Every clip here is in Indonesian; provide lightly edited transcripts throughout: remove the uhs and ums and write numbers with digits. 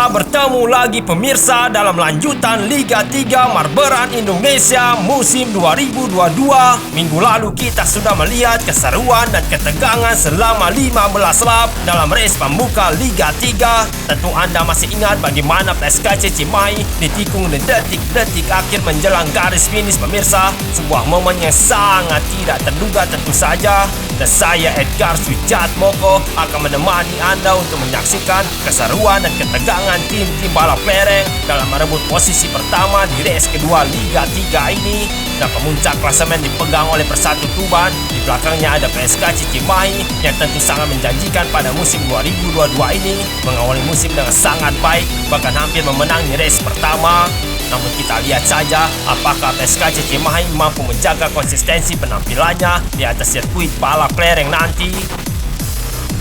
Kita bertemu lagi pemirsa dalam lanjutan Liga 3 Marberan Indonesia musim 2022. Minggu lalu kita sudah melihat keseruan dan ketegangan selama 15 lap dalam race pembuka Liga 3. Tentu Anda masih ingat bagaimana PSKC Cimahi ditikung di detik-detik akhir menjelang garis finish pemirsa. Sebuah momen yang sangat tidak terduga tentu saja. Dan saya Edgar Sujatmoko akan menemani Anda untuk menyaksikan keseruan dan ketegangan tim-tim balap lereng dalam merebut posisi pertama di race kedua Liga 3 ini. Dan pemuncak klasemen dipegang oleh Persatu Tuban. Di belakangnya ada PSKC Cimahi yang tentu sangat menjanjikan pada musim 2022 ini, mengawali musim dengan sangat baik, bahkan hampir memenangi race pertama. Namun kita lihat saja apakah PSKC Cimahi mampu menjaga konsistensi penampilannya di atas sirkuit balap lereng nanti.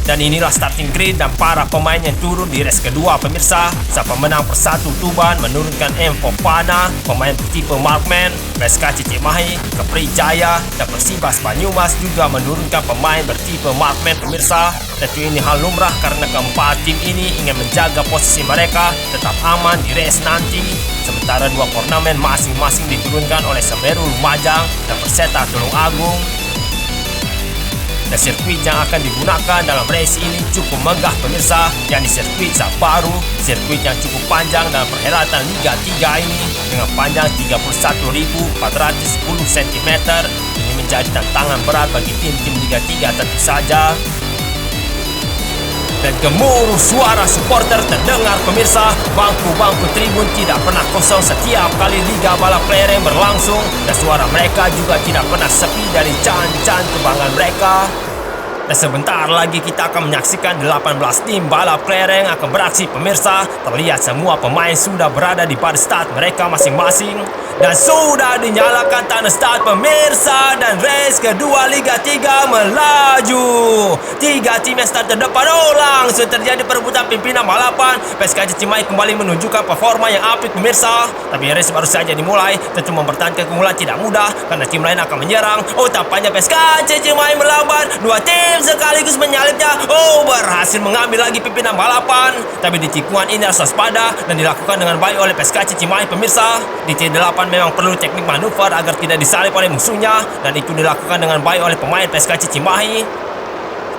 Dan inilah starting grid dan para pemain yang turun di race kedua pemirsa. Sang pemenang Persatu Tuban menurunkan M. Fofana, pemain bertipe Markman. PSKC Cimahi, Kepri Jaya dan Persibas Banyumas juga menurunkan pemain bertipe Markman pemirsa. Tentu ini hal lumrah karena keempat tim ini ingin menjaga posisi mereka tetap aman di race nanti. Sementara dua ornamen masing-masing diturunkan oleh Semeru Lumajang dan Perseta Tulung Agung. Dan sirkuit yang akan digunakan dalam race ini cukup megah pemirsa, yakni sirkuit Sabaru, sirkuit yang cukup panjang dalam perhelatan Liga 3 ini dengan panjang 31.410 cm. Ini menjadi tantangan berat bagi tim-tim Liga 3 tentu saja. Dan gemuruh suara supporter terdengar pemirsa. Bangku-bangku tribun tidak pernah kosong setiap kali Liga Balap Lereng berlangsung. Dan suara mereka juga tidak pernah sepi dari can-can kebanggaan mereka. Dan sebentar lagi kita akan menyaksikan 18 tim balap lereng akan beraksi pemirsa. Terlihat semua pemain sudah berada di pada start mereka masing-masing. Dan sudah dinyalakan tanda start pemirsa. Dan race kedua Liga 3 melaju. Tiga tim yang start terdepan. Langsung terjadi perebutan pimpinan balapan. PSKC Cimahi kembali menunjukkan performa yang apik pemirsa. Tapi race baru saja dimulai. Tentu mempertahankan keunggulan tidak mudah karena tim lain akan menyerang. Tampaknya PSKC Cimahi melambat. Dua tim sekaligus menyalipnya. Berhasil mengambil lagi pimpinan balapan. Tapi di tikungan ini harus waspada dan dilakukan dengan baik oleh PSKC Cimahi pemirsa. Di T8 memang perlu teknik manuver agar tidak disalip oleh musuhnya, dan itu dilakukan dengan baik oleh pemain PSKC Cimahi.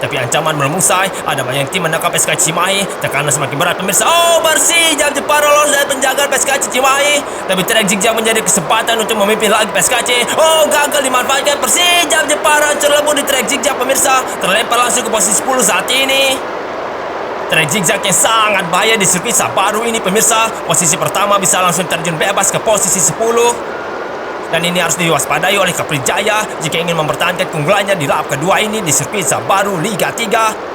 Tapi ancaman belum usai, ada banyak tim menangkap PSKC Cimahi. Tekanan semakin berat pemirsa. Persijap Jepara lolos dari penjagaan PSKC Cimahi. Tapi trek zigzag menjadi kesempatan untuk memimpin lagi PSKC. Gagal dimanfaatkan. Persijap Jepara terlebur di trek zigzag pemirsa. Terlempar langsung ke posisi 10 saat ini. Trek zigzag yang sangat bahaya di sirkuit Sabaru ini pemirsa. Posisi pertama bisa langsung terjun bebas ke posisi 10. Dan ini harus diwaspadai oleh Kepri Jaya jika ingin mempertahankan keunggulannya di lap kedua ini di sirkuit Sabaru Liga 3.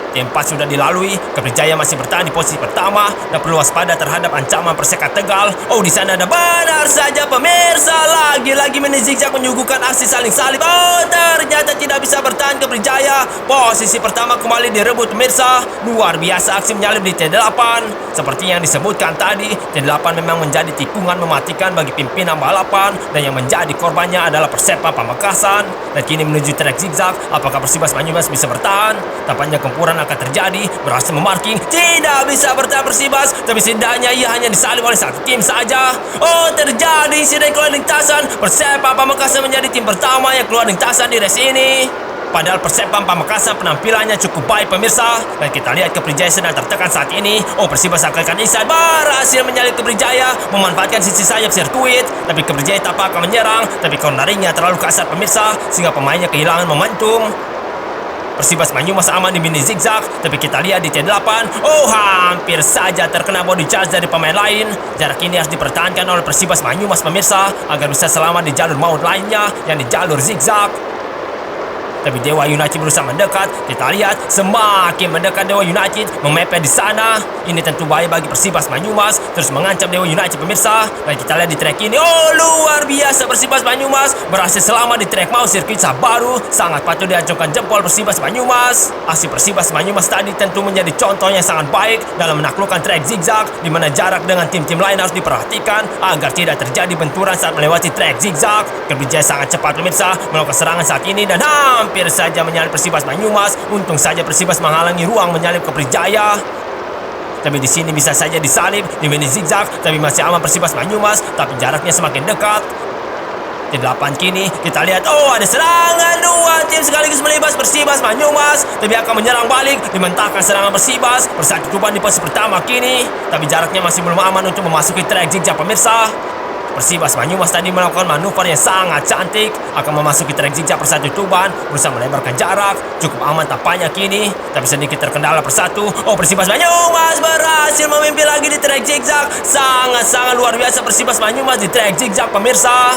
T4 sudah dilalui, Kepri Jaya masih bertahan di posisi pertama dan perlu waspada terhadap ancaman Perseka Tegal. Di sana ada benar saja pemirsa. Lagi-lagi mini zigzag menyuguhkan aksi saling salib. Ternyata tidak bisa bertahan Kepri Jaya. Posisi pertama kembali direbut pemirsa. Luar biasa aksi menyalip di T8. Seperti yang disebutkan tadi, T8 memang menjadi tikungan mematikan bagi pimpinan balapan, dan yang menjadi korbannya adalah Persepam Pamekasan. Dan kini menuju trek zigzag. Apakah Persibas Banyumas bisa bertahan? Tampaknya gempuran akan terjadi. Berhasil memarking. Tidak bisa bertahan Persibas, tapi setidaknya ia hanya disalib oleh satu tim saja. Terjadi insiden keluar lintasan. Persepam Pamekasan menjadi tim pertama yang keluar lintasan di race ini. Padahal Persepam Pamekasan penampilannya cukup baik pemirsa. Dan kita lihat Kepri Jaya sedang tertekan saat ini. Persibas akan inside. Berhasil menyalip Kepri Jaya, memanfaatkan sisi sayap sirkuit. Tapi Kepri Jaya tak akan menyerang. Tapi corneringnya terlalu kasar pemirsa, sehingga pemainnya kehilangan momentum. Persibas Banyumas aman di mini zigzag. Tapi kita lihat di T8. Hampir saja terkena body charge dari pemain lain. Jarak ini harus dipertahankan oleh Persibas Banyumas pemirsa agar bisa selamat di jalur maut lainnya, yang di jalur zigzag. Tapi Dewa United berusaha mendekat. Kita lihat semakin mendekat Dewa United, memepet di sana. Ini tentu bahaya bagi Persibas Banyumas, terus mengancam Dewa United pemirsa. Dan kita lihat di trek ini, luar biasa Persibas Banyumas berhasil selamat di trek mau sirkuit Sabaru. Sangat patut diacungkan jempol Persibas Banyumas. Aksi Persibas Banyumas tadi tentu menjadi contoh yang sangat baik dalam menaklukkan trek zigzag, di mana jarak dengan tim-tim lain harus diperhatikan agar tidak terjadi benturan saat melewati trek zigzag. Kerja sangat cepat pemirsa melakukan serangan saat ini dan hampir saja menyalip Persibas Banyumas. Untung saja Persibas menghalangi ruang menyalip Kepri Jaya. Tapi di sini bisa saja disalib di mini zigzag, tapi masih aman Persibas Banyumas, tapi jaraknya semakin dekat. T8 kini kita lihat, oh ada serangan dua tim sekaligus melibas Persibas Banyumas, tapi akan menyerang balik, dimentahkan serangan Persibas. Persatu Tuban di posisi pertama kini, tapi jaraknya masih belum aman untuk memasuki track zigzag pemirsa. Persibas Banyumas tadi melakukan manuver yang sangat cantik, akan memasuki track zigzag Persatu Tuban, berusaha melebarkan jarak, cukup aman tampaknya kini, tapi sedikit terkendala Persatu. Oh, Persibas Banyumas berhasil memimpin lagi di track zigzag, sangat-sangat luar biasa Persibas Banyumas di track zigzag pemirsa.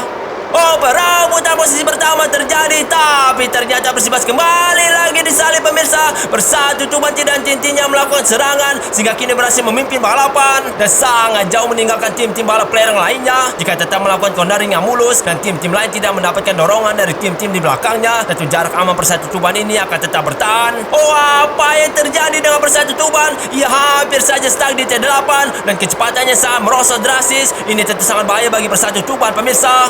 Oh, perebutan posisi pertama terjadi, tapi ternyata Persibas kembali lagi disalib pemirsa. Persatu Tuban tidak henti-hentinya melakukan serangan, sehingga kini berhasil memimpin balapan dan sangat jauh meninggalkan tim-tim balap lereng lainnya. Jika tetap melakukan cornering yang mulus dan tim-tim lain tidak mendapatkan dorongan dari tim-tim di belakangnya, tentu jarak aman Persatu Tuban ini akan tetap bertahan. Oh, apa yang terjadi dengan Persatu Tuban? Ia hampir saja stuck di T8 dan kecepatannya sangat merosot drastis. Ini tentu sangat bahaya bagi Persatu Tuban pemirsa.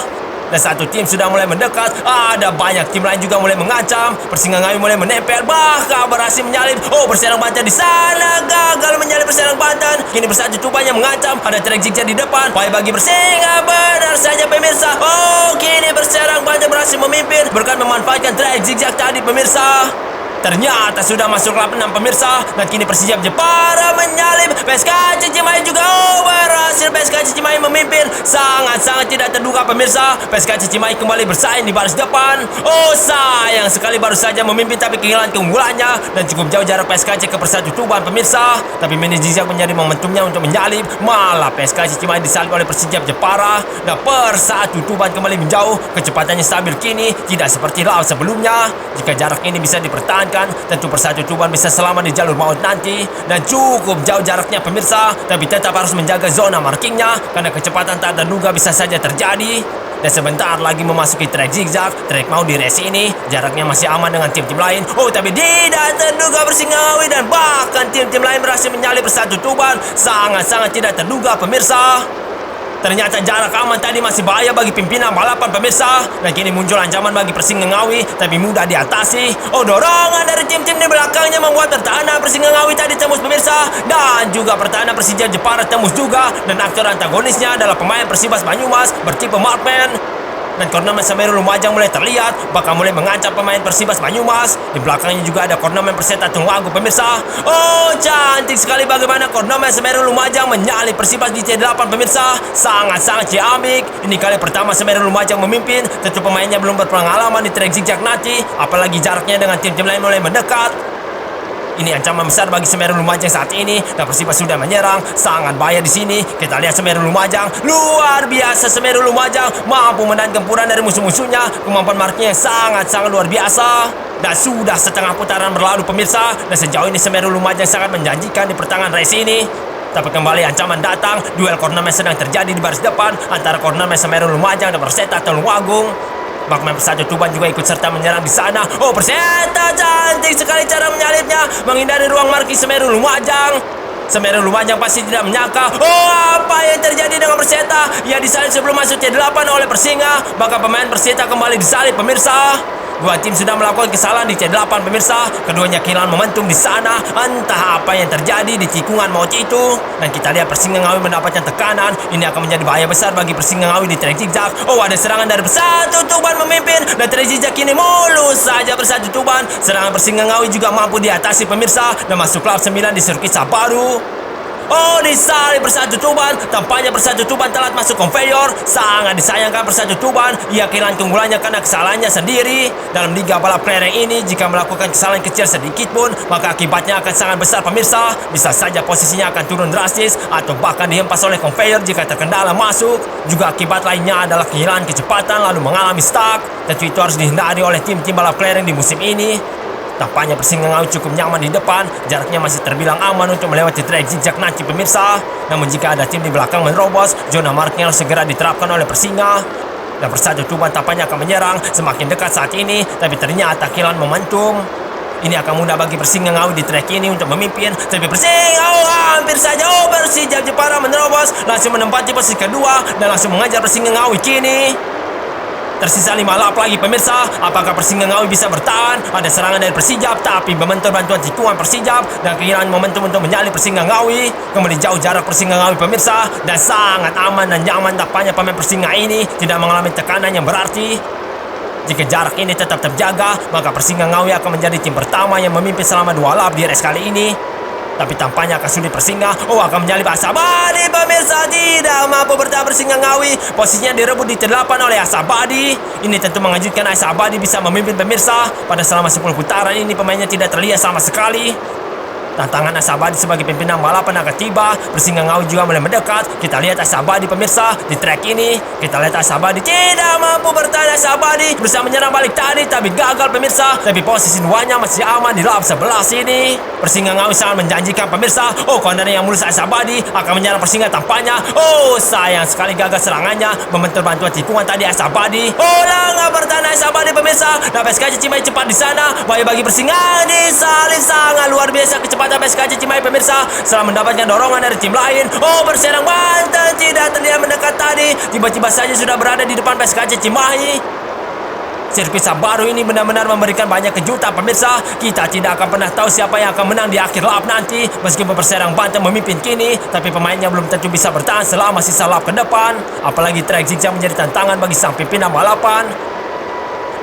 Dan satu tim sudah mulai mendekat, ada banyak tim lain juga mulai mengancam. Persinggangawi mulai menempel, bahkan berhasil menyalip. Oh, Persero Banten di sana gagal menyalip Persero Banten. Kini Persatu Tuban yang mengancam, ada track zigzag di depan. Bahaya bagi Persingga, benar saja pemirsa. Oh, kini Persero Banten berhasil memimpin berkat memanfaatkan track zigzag tadi pemirsa. Ternyata sudah masuk lap 6 pemirsa, dan kini Persijap Jepara menyalip. PSKC Cimahi juga berhasil PSKC Cimahi memimpin, sangat-sangat tidak terduga pemirsa. PSKC Cimahi kembali bersaing di baris depan. Oh, sayang sekali baru saja memimpin tapi kehilangan keunggulannya, dan cukup jauh jarak PSKC ke Persatu Tuban pemirsa. Tapi mini zigzag menjadi momentumnya untuk menyalip, malah PSKC Cimahi disalip oleh Persijap Jepara, dan Persatu Tuban kembali menjauh. Kecepatannya stabil kini, tidak seperti lap sebelumnya. Jika jarak ini bisa dipertahankan, tentu Persatu Tuban bisa selamat di jalur maut nanti, dan cukup jauh jaraknya pemirsa, tapi tetap harus menjaga zona markingnya karena kecepatan tak terduga bisa saja terjadi. Dan sebentar lagi memasuki track zigzag, track mau di race ini jaraknya masih aman dengan tim-tim lain. Oh, tapi tidak terduga Persinggawi dan bahkan tim-tim lain berhasil menyalip Persatu Tuban, sangat-sangat tidak terduga pemirsa. Ternyata jarak aman tadi masih bahaya bagi pimpinan balapan pemirsa, dan kini muncul ancaman bagi Persinggawi, tapi mudah diatasi. Oh, dorongan dari tim-tim di belakangnya membuat pertahanan Persinggawi tadi tembus pemirsa, dan juga pertahanan Persija Jepara tembus juga, dan aktor antagonisnya adalah pemain Persibas Banyumas bertipe Markman. Dan Kornamen Semeru Lumajang mulai terlihat, bahkan mulai mengancam pemain Persibas Banyumas. Di belakangnya juga ada Kornamen Perseta Tunggagu pemirsa. Oh, cantik sekali bagaimana Kornamen Semeru Lumajang menyalip Persibas di T8 pemirsa. Sangat-sangat ciamik. Ini kali pertama Semeru Lumajang memimpin. Tentu pemainnya belum berpengalaman di track zigzag nanti, apalagi jaraknya dengan tim-tim lain mulai mendekat. Ini ancaman besar bagi Semeru Lumajang saat ini, dan Persibas sudah menyerang, sangat bahaya di sini. Kita lihat Semeru Lumajang, luar biasa Semeru Lumajang mampu menahan gempuran dari musuh-musuhnya. Kemampuan marknya sangat-sangat luar biasa. Dan sudah setengah putaran berlalu pemirsa, dan sejauh ini Semeru Lumajang sangat menjanjikan di pertengahan race ini. Tapi kembali ancaman datang, duel Kornamen sedang terjadi di baris depan antara Kornamen Semeru Lumajang dan Perseta Tulungagung. Bakman Persatu Tuban juga ikut serta menyerang di sana. Oh, Perseta cantik sekali cara menyalipnya, menghindari ruang marki Semeru Lumajang. Semeru Lumajang pasti tidak menyangka, oh, apa yang terjadi dengan Perseta. Ia disalip sebelum masuk T8 oleh Persingga, maka pemain Perseta kembali disalip pemirsa. Dua tim sudah melakukan kesalahan di T8 pemirsa. Keduanya kehilangan momentum di sana. Entah apa yang terjadi di tikungan maut itu. Dan kita lihat Persinggawi mendapatkan tekanan. Ini akan menjadi bahaya besar bagi Persinggawi di track zigzag. Oh, ada serangan dari Persatu Tuban memimpin, dan track zigzag ini mulus saja Persatu Tuban. Serangan Persinggawi juga mampu diatasi pemirsa, dan masuk lap 9 di sirkuit Saparu. Oh, disalip Persatu Tuban. Tampaknya Persatu Tuban telat masuk konveyor. Sangat disayangkan Persatu Tuban. Ia kehilangan keunggulannya karena kesalahannya sendiri. Dalam liga balap kelereng ini, jika melakukan kesalahan kecil sedikit pun, maka akibatnya akan sangat besar pemirsa. Bisa saja posisinya akan turun drastis, atau bahkan dihempas oleh konveyor jika terkendala masuk. Juga akibat lainnya adalah kehilangan kecepatan lalu mengalami stuck. Tentu itu harus dihindari oleh tim-tim balap kelereng di musim ini. Tampaknya Persinggawi cukup nyaman di depan, jaraknya masih terbilang aman untuk melewati track zigzag nanti pemirsa. Namun jika ada tim di belakang menerobos, zona marknya harus segera diterapkan oleh Persingga. Dan Persatu Tuban tampaknya akan menyerang semakin dekat saat ini, tapi ternyata kehilangan momentum. Ini akan mudah bagi Persinggawi di track ini untuk memimpin, tapi Persinggawi hampir saja. Oh, Persijap Jepara menerobos, langsung menempati posisi kedua dan langsung mengajar Persinggawi kini. Tersisa 5 lap lagi pemirsa. Apakah Persingga Ngawi bisa bertahan? Ada serangan dari Persijap, tapi membentur bantuan tikungan Persijap dan kehilangan momentum untuk menyalip Persingga Ngawi. Kembali jauh jarak Persingga Ngawi pemirsa, dan sangat aman dan nyaman tampaknya pemain Persingga ini tidak mengalami tekanan yang berarti. Jika jarak ini tetap terjaga, maka Persingga Ngawi akan menjadi tim pertama yang memimpin selama 2 lap di race kali ini. Tapi tampaknya akan sulit Persingga. Akan menyalip Asabadi pemirsa. Tidak mampu bertahan Persingga Ngawi. Posisinya direbut di T8 oleh Asabadi. Ini tentu mengejutkan. Asabadi bisa memimpin pemirsa. Pada selama 10 putaran ini pemainnya tidak terlihat sama sekali. Tantangan Asabadi sebagai pimpinan balapan akan tiba. Persingga Ngawi juga mulai mendekat. Kita lihat Asabadi pemirsa di track ini. Kita lihat Asabadi tidak mampu bertahan. Asabadi berusaha menyerang balik tadi, tapi gagal pemirsa. Tapi posisi 2-nya masih aman di lap 11 ini. Persingga Ngawi sangat menjanjikan pemirsa. Komandan yang mulus Asabadi akan menyerang Persingga tampaknya. Sayang sekali gagal serangannya. Membentur bantuan tikungan tadi Asabadi. Nggak bertahan Asabadi pemirsa. Dan PSKC Cimahi cepat di sana. Bahaya bagi Persingga. Disalip sangat luar biasa kecepatan PSKC Cimahi pemirsa setelah mendapatkan dorongan dari tim lain. Berserang Banten tidak terlihat mendekat tadi. Tiba-tiba saja sudah berada di depan PSKC Cimahi. Sirkuit Sabaru ini benar-benar memberikan banyak kejutan pemirsa. Kita tidak akan pernah tahu siapa yang akan menang di akhir lap nanti. Meskipun Perserang Banten memimpin kini, tapi pemainnya belum tentu bisa bertahan selama sisa lap ke depan. Apalagi trek zigzag menjadi tantangan bagi sang pimpinan balapan.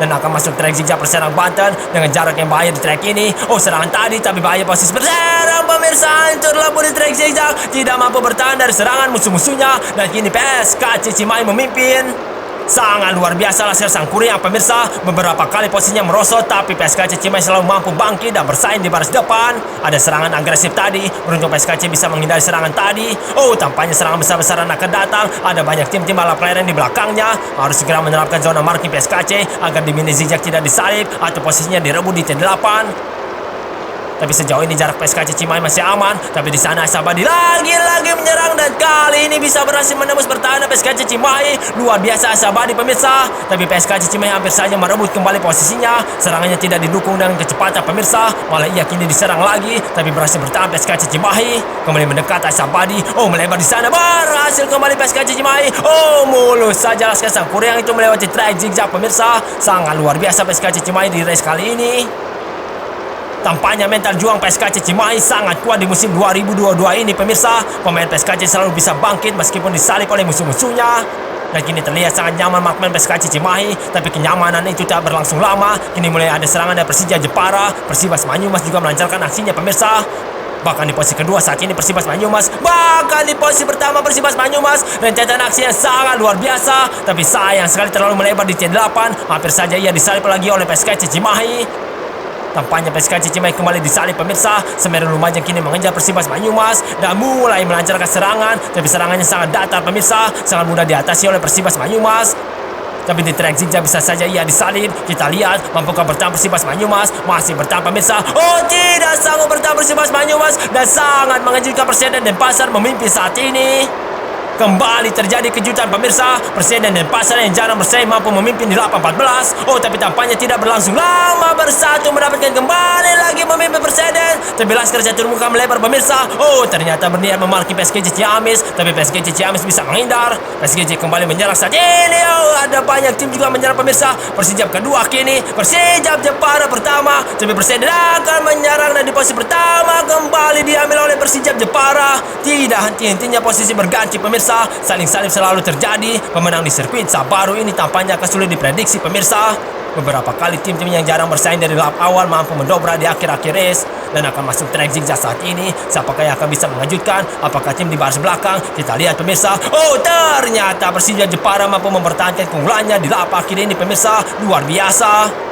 Dan akan masuk trek zigzag Perserang Banten dengan jarak yang bahaya di trek ini. Serangan tadi, tapi bahaya posisi Perserang pemirsa. Hancur lampu di trek zigzag. Tidak mampu bertahan dari serangan musuh-musuhnya. Dan kini PSKC Cimahi memimpin. Sangat luar biasa laser sang Kuriang pemirsa. Beberapa kali posisinya merosot, tapi PSKC Cimahi selalu mampu bangkit dan bersaing di baris depan. Ada serangan agresif tadi. Beruntung PSKC bisa menghindari serangan tadi. Tampaknya serangan besar-besaran akan datang. Ada banyak tim-tim balap layang di belakangnya. Harus segera menerapkan zona marking PSKC agar di mini zigzag tidak disalip atau posisinya direbut di T8. Tapi sejauh ini jarak PSKC Cimahi masih aman. Tapi di sana Asabadi lagi-lagi menyerang, dan kali ini bisa berhasil menembus pertahanan PSKC Cimahi. Luar biasa Asabadi pemirsa. Tapi PSKC Cimahi hampir saja merebut kembali posisinya. Serangannya tidak didukung dengan kecepatan pemirsa. Malah ia kini diserang lagi, tapi berhasil bertahan PSKC Cimahi. Kembali mendekat Asabadi. Melebar di sana. Berhasil kembali PSKC Cimahi. Mulus saja laskar sang Kuriang itu melewati track zigzag pemirsa. Sangat luar biasa PSKC Cimahi di race kali ini. Tampaknya mental juang PSKC Cimahi sangat kuat di musim 2022 ini pemirsa. Pemain PSKC selalu bisa bangkit meskipun disalip oleh musuh-musuhnya. Dan kini terlihat sangat nyaman markman PSKC Cimahi. Tapi kenyamanan itu tak berlangsung lama. Kini mulai ada serangan dari Persija Jepara. Persibas Banyumas juga melancarkan aksinya pemirsa. Bahkan di posisi kedua saat ini Persibas Banyumas. Bahkan di posisi pertama Persibas Banyumas. Rentetan aksi yang sangat luar biasa. Tapi sayang sekali terlalu melebar di T8. Hampir saja ia disalip lagi oleh PSKC Cimahi. Tampaknya PSKC Cimahi kembali disalip pemirsa. Semeru Lumajang kini mengejar Persibas Banyumas dan mulai melancarkan serangan. Tapi serangannya sangat datar pemirsa. Sangat mudah diatasi oleh Persibas Banyumas. Tapi di track zigzag bisa saja ia disalip. Kita lihat mampukah bertahan Persibas Banyumas. Masih bertahan pemirsa. Tidak sanggup bertahan Persibas Banyumas. Dan sangat mengejutkan Perseden Denpasar memimpin saat ini. Kembali terjadi kejutan pemirsa. Perseden Denpasar yang jarang bersaing mampu memimpin di lap 14. Tapi tampaknya tidak berlangsung lama. Bersatu mendapatkan kembali lagi memimpin Perseden. Tapi Laskar Caturmuka melebar pemirsa. Ternyata berniat memarki PSGJ Ciamis. Tapi PSGJ Ciamis bisa menghindar. PSGJ kembali menyerang saat ini. Ada banyak tim juga menyerang pemirsa. Persijap kedua kini. Persijap Jepara pertama. Tapi Perseden akan menyerang dan di posisi pertama kembali diambil oleh Persijap Jepara. Tidak henti-hentinya posisi berganti pemirsa. Saling salib selalu terjadi. Pemenang di sirkuit Sabaru ini tampaknya akan sulit diprediksi pemirsa. Beberapa kali tim-tim yang jarang bersaing dari lap awal mampu mendobrak di akhir-akhir race dan akan masuk track zigzag saat ini. Siapakah yang akan bisa mengejutkan? Apakah tim di baris belakang? Kita lihat pemirsa. Ternyata Persija Jepara mampu mempertahankan keunggulannya di lap akhir ini pemirsa. Luar biasa.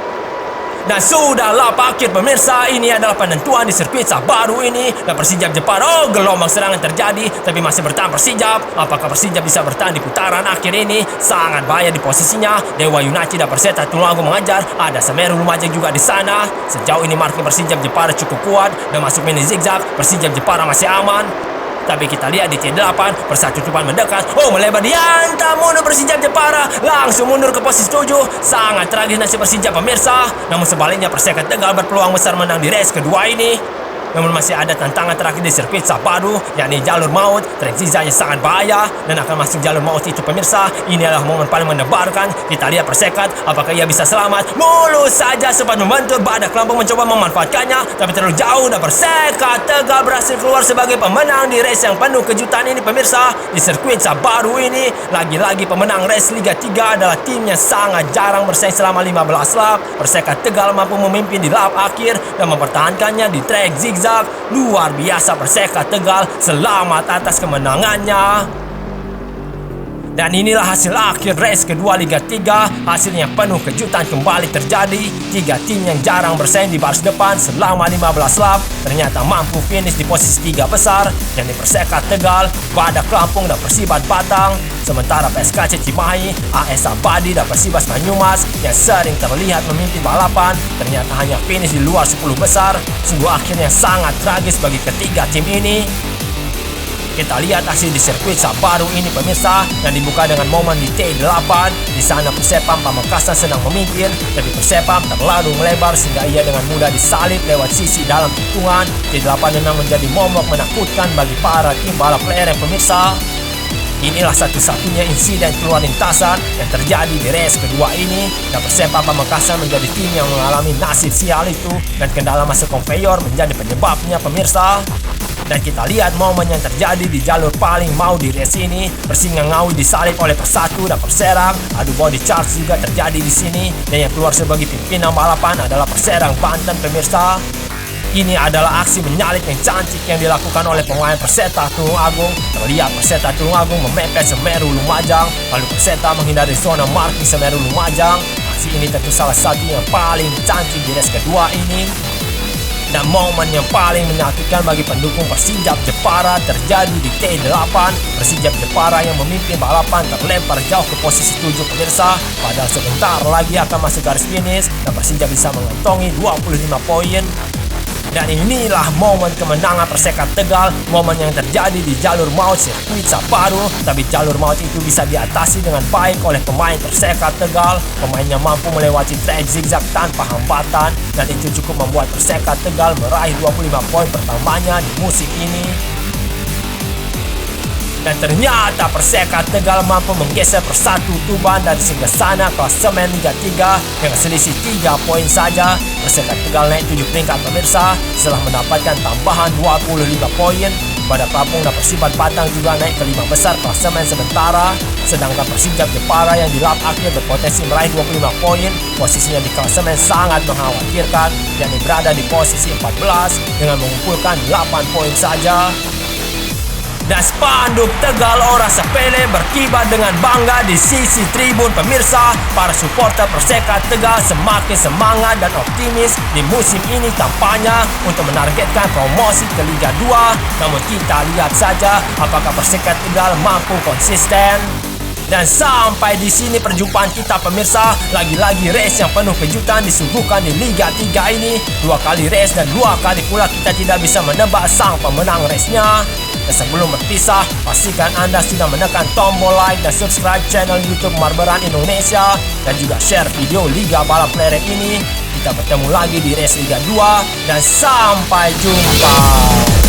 Dan sudah lap akhir pemirsa. Ini adalah penentuan di sirkuit Sabaru ini. Dan Persijap Jepara, gelombang serangan terjadi. Tapi masih bertahan Persijap. Apakah Persijap bisa bertahan di putaran akhir ini? Sangat bahaya di posisinya. Dewa United dan Perseta Tulungagung mengajar. Ada Semeru Lumajang juga di sana. Sejauh ini marking Persijap Jepara cukup kuat. Dan masuk mini zigzag. Persijap Jepara masih aman. Tapi kita lihat di T8, Persatu Tuban mendekat. Melebar dihantam mundur Persijap Jepara. Langsung mundur ke posisi 7. Sangat tragis nasib Persijap pemirsa. Namun sebaliknya Perseka Tegal berpeluang besar menang di race kedua ini. namun masih ada tantangan terakhir di sirkuit Sabaru, yakni jalur maut. Trek zigzag yang sangat bahaya dan akan masuk jalur maut itu pemirsa. Ini adalah momen paling mendebarkan. Kita lihat Persekat, apakah ia bisa selamat? Mulus saja sempat membentur, Badak Lampung mencoba memanfaatkannya, tapi terlalu jauh dan Persekat Tegal berhasil keluar sebagai pemenang di race yang penuh kejutan ini pemirsa. Di sirkuit Sabaru ini, lagi-lagi pemenang race Liga 3 adalah tim yang sangat jarang bersaing selama 15 lap. Persekat Tegal mampu memimpin di lap akhir dan mempertahankannya di trek zigzag. Luar biasa Persekat Tegal, selamat atas kemenangannya. Dan inilah hasil akhir race kedua Liga 3. Hasilnya penuh kejutan kembali terjadi. Tiga tim yang jarang bersaing di baris depan selama 15 lap ternyata mampu finish di posisi 3 besar, yakni Persekat Tegal, Badak Lampung dan Persibat Batang. Sementara PSKC Cimahi, AS Abadi dan Persibas Banyumas yang sering terlihat memimpin balapan ternyata hanya finish di luar 10 besar. Sungguh akhir yang sangat tragis bagi ketiga tim ini. Kita lihat hasil di sirkuit Sabaru ini pemirsa, yang dibuka dengan momen di T8. Di sana Persepam Pamekasan sedang memimpin, tapi Persepam terlalu melebar sehingga ia dengan mudah disalip lewat sisi dalam tikungan. T8 memang menjadi momok menakutkan bagi para tim balap lereng pemirsa. Inilah satu-satunya insiden keluar lintasan yang terjadi di race kedua ini, dan Persepam Pamekasan menjadi tim yang mengalami nasib sial itu, dan kendala masuk konveyor menjadi penyebabnya pemirsa. Dan kita lihat momen yang terjadi di jalur paling mau di race ini. Persinggangawi disalip oleh Persatu dan Perserang. Adu body charge juga terjadi di sini, dan yang keluar sebagai pimpinan balapan adalah Perserang Banten pemirsa. Ini adalah aksi menyalip yang cantik yang dilakukan oleh pemain Perseta Tulung Agung. Terlihat Perseta Tulung Agung memepet Semeru Lumajang, lalu Perseta menghindari zona marking Semeru Lumajang. Aksi ini tentu salah satu yang paling cantik di race kedua ini. Dan momen yang paling menyakitkan bagi pendukung Persijap Jepara terjadi di T8. Persijap Jepara yang memimpin balapan terlempar jauh ke posisi 7 pemirsa, padahal sebentar lagi akan masuk garis finish dan Persijap bisa mengantongi 25 poin. Dan inilah momen kemenangan Persekat Tegal, momen yang terjadi di jalur maut sirkuit Sabaru. Tapi jalur maut itu bisa diatasi dengan baik oleh pemain Persekat Tegal. Pemainnya mampu melewati trek zigzag tanpa hambatan, dan itu cukup membuat Persekat Tegal meraih 25 poin pertamanya di musim ini. Dan ternyata Persekat Tegal mampu menggeser Persatu Tuban dari singgasana klasemen Liga 3 dengan selisih 3 poin saja. Persekat Tegal naik 7 peringkat pemirsa setelah mendapatkan tambahan 25 poin. Badak Lampung dan Persibat Batang juga naik ke 5 besar klasemen sementara. Sedangkan Persijap Jepara yang di lap akhir berpotensi meraih 25 poin. Posisinya di klasemen sangat mengkhawatirkan, yakni berada di posisi 14 dengan mengumpulkan 8 poin saja. Dan spanduk Tegal Ora Sepele berkibar dengan bangga di sisi tribun pemirsa. Para supporter Persekat Tegal semakin semangat dan optimis di musim ini tampaknya untuk menargetkan promosi ke Liga 2. Namun kita lihat saja apakah Persekat Tegal mampu konsisten. Dan sampai di sini perjumpaan kita pemirsa. Lagi-lagi race yang penuh kejutan disuguhkan di Liga 3 ini. 2 kali race dan 2 kali pula kita tidak bisa menebak sang pemenang race-nya. Dan sebelum berpisah, pastikan Anda sudah menekan tombol like dan subscribe channel YouTube Marberan Indonesia, dan juga share video Liga Balap Lereng ini. Kita bertemu lagi di race Liga 2 dan sampai jumpa.